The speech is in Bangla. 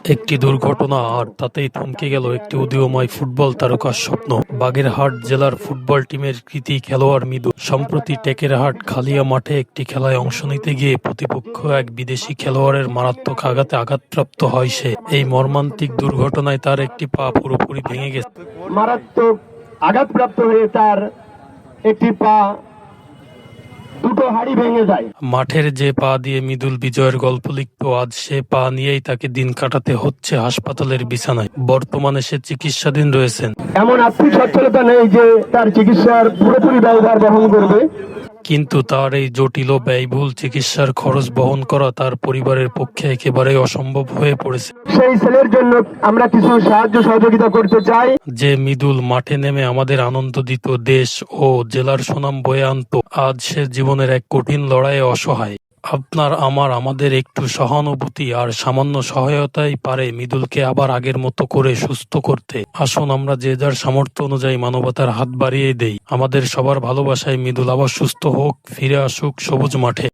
একটি দুর্ঘটনা আর তাতেই থমকে গেল একটি উদীয়মান ফুটবল তারকার স্বপ্ন। বাগেরহাট জেলার ফুটবল টিমের কৃতি খেলোয়াড় মৃদুল সম্প্রতি টেকেরহাট খালিয়া মাঠে একটি খেলায় অংশ নিতে গিয়ে প্রতিপক্ষ এক বিদেশি খেলোয়াড়ের মারাত্মক আঘাতে আঘাতপ্রাপ্ত হয় সে। এই মর্মান্তিক দুর্ঘটনায় তার একটি পা পুরোপুরি ভেঙে গেছে। মারাত্মক আঘাতপ্রাপ্ত হয়ে তার একটি পা দুটো হাড়ি ভেঙে যায়। মাঠের যে পা দিয়ে মৃদুল বিজয়ের গল্প লিখত, আজ সে পা নিয়েই তাকে দিন কাটাতে হচ্ছে হাসপাতালের বিছানায়। বর্তমানে সে চিকিৎসাধীন রয়েছেন। এমন আর্থিক সচ্ছলতা নেই যে তার চিকিৎসার পুরোপুরি ব্যয়ভার বহন করবে। কিন্তু তার এই জটিল ও ব্যয়বহুল চিকিৎসার খরচ বহন করা তার পরিবারের পক্ষে একেবারেই অসম্ভব হয়ে পড়েছে। সেই ছেলের জন্য আমরা কিছু সাহায্য সহযোগিতা করতে চাই। যে মৃদুল মাঠে নেমে আমাদের আনন্দ দিত, দেশ ও জেলার সুনাম বয়ে আনতো, আজ সে জীবনের এক কঠিন লড়াইয়ে অসহায়। আমাদের একটু সহানুভূতি আর সামান্য সহায়তাই পারে মৃদুলকে আবার আগের মতো করে সুস্থ করতে। আসুন আমরা যে যার সামর্থ্য অনুযায়ী মানবতার হাত বাড়িয়ে দেই। আমাদের সবার ভালোবাসায় মৃদুল আবার সুস্থ হোক, ফিরে আসুক সবুজ মাঠে।